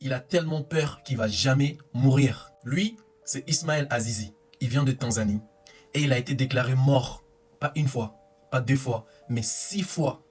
Il a tellement peur qu'il va jamais mourir. Lui, c'est Ismaël Azizi. Il vient de Tanzanie. Et il a été déclaré mort. Pas une fois, pas deux fois, mais 6 fois.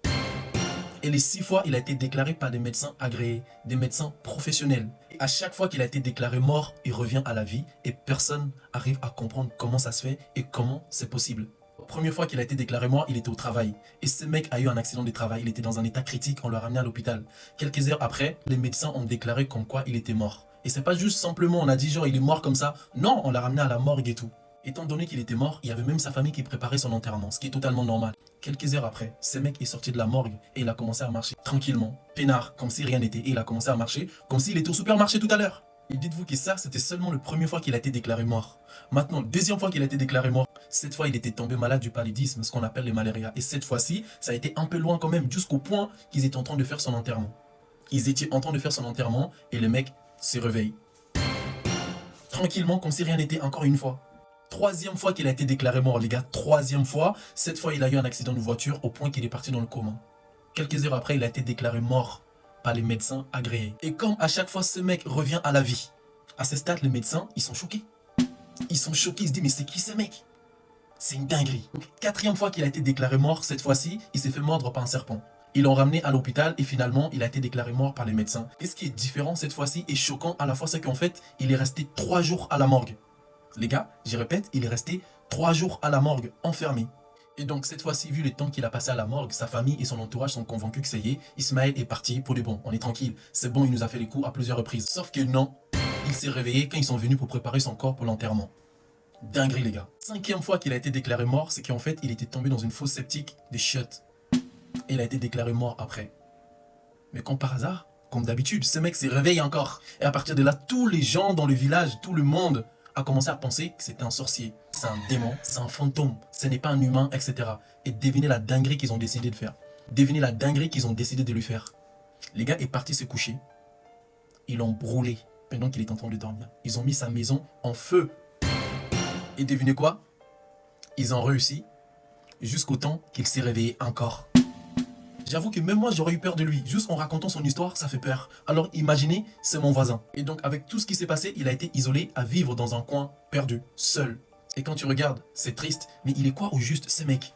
Et les 6 fois, il a été déclaré par des médecins agréés, des médecins professionnels. Et à chaque fois qu'il a été déclaré mort, il revient à la vie et personne n'arrive à comprendre comment ça se fait et comment c'est possible. La première fois qu'il a été déclaré mort, il était au travail. Et ce mec a eu un accident de travail, il était dans un état critique, on l'a ramené à l'hôpital. Quelques heures après, les médecins ont déclaré comme quoi il était mort. Et c'est pas juste simplement, on a dit genre il est mort comme ça. Non, on l'a ramené à la morgue et tout. Étant donné qu'il était mort, il y avait même sa famille qui préparait son enterrement, ce qui est totalement normal. Quelques heures après, ce mec est sorti de la morgue et il a commencé à marcher tranquillement, peinard, comme si rien n'était. Et il a commencé à marcher comme s'il était au supermarché tout à l'heure. Et dites-vous que ça, c'était seulement la première fois qu'il a été déclaré mort. Maintenant, deuxième fois qu'il a été déclaré mort, cette fois, il était tombé malade du paludisme, ce qu'on appelle le malaria. Et cette fois-ci, ça a été un peu loin quand même, jusqu'au point qu'ils étaient en train de faire son enterrement. Ils étaient en train de faire son enterrement et le mec se réveille. Tranquillement, comme si rien n'était, encore une fois. Troisième fois qu'il a été déclaré mort, les gars. Troisième fois. Cette fois, il a eu un accident de voiture au point qu'il est parti dans le coma. Quelques heures après, il a été déclaré mort par les médecins agréés. Et comme à chaque fois, ce mec revient à la vie. À ce stade, les médecins, ils sont choqués. Ils sont choqués, ils se disent, mais c'est qui ce mec? C'est une dinguerie. Donc, quatrième fois qu'il a été déclaré mort, cette fois-ci, il s'est fait mordre par un serpent. Ils l'ont ramené à l'hôpital et finalement, il a été déclaré mort par les médecins. Et ce qui est différent cette fois-ci et choquant à la fois, c'est qu'en fait, il est resté 3 jours à la morgue. Les gars, j'y répète, il est resté 3 jours à la morgue, enfermé. Et donc cette fois-ci, vu le temps qu'il a passé à la morgue, sa famille et son entourage sont convaincus que ça y est, Ismaël est parti pour de bon, on est tranquille. C'est bon, il nous a fait les coups à plusieurs reprises. Sauf que non, il s'est réveillé quand ils sont venus pour préparer son corps pour l'enterrement. Dinguerie les gars. Cinquième fois qu'il a été déclaré mort, c'est qu'en fait, il était tombé dans une fosse septique des chiottes. Et il a été déclaré mort après. Mais comme par hasard, comme d'habitude, ce mec s'est réveillé encore. Et à partir de là, tous les gens dans le village, tout le monde a commencé à penser que c'était un sorcier. C'est un démon, c'est un fantôme, ce n'est pas un humain, etc. Et devinez la dinguerie qu'ils ont décidé de faire. Devinez la dinguerie qu'ils ont décidé de lui faire. Les gars est parti se coucher. Ils l'ont brûlé pendant qu'il est en train de dormir. Ils ont mis sa maison en feu. Et devinez quoi? Ils ont réussi jusqu'au temps qu'il s'est réveillé encore. J'avoue que même moi j'aurais eu peur de lui. Juste en racontant son histoire, ça fait peur. Alors imaginez, c'est mon voisin. Et donc avec tout ce qui s'est passé, il a été isolé à vivre dans un coin perdu, seul. Et quand tu regardes, c'est triste. Mais il est quoi au juste ce mec?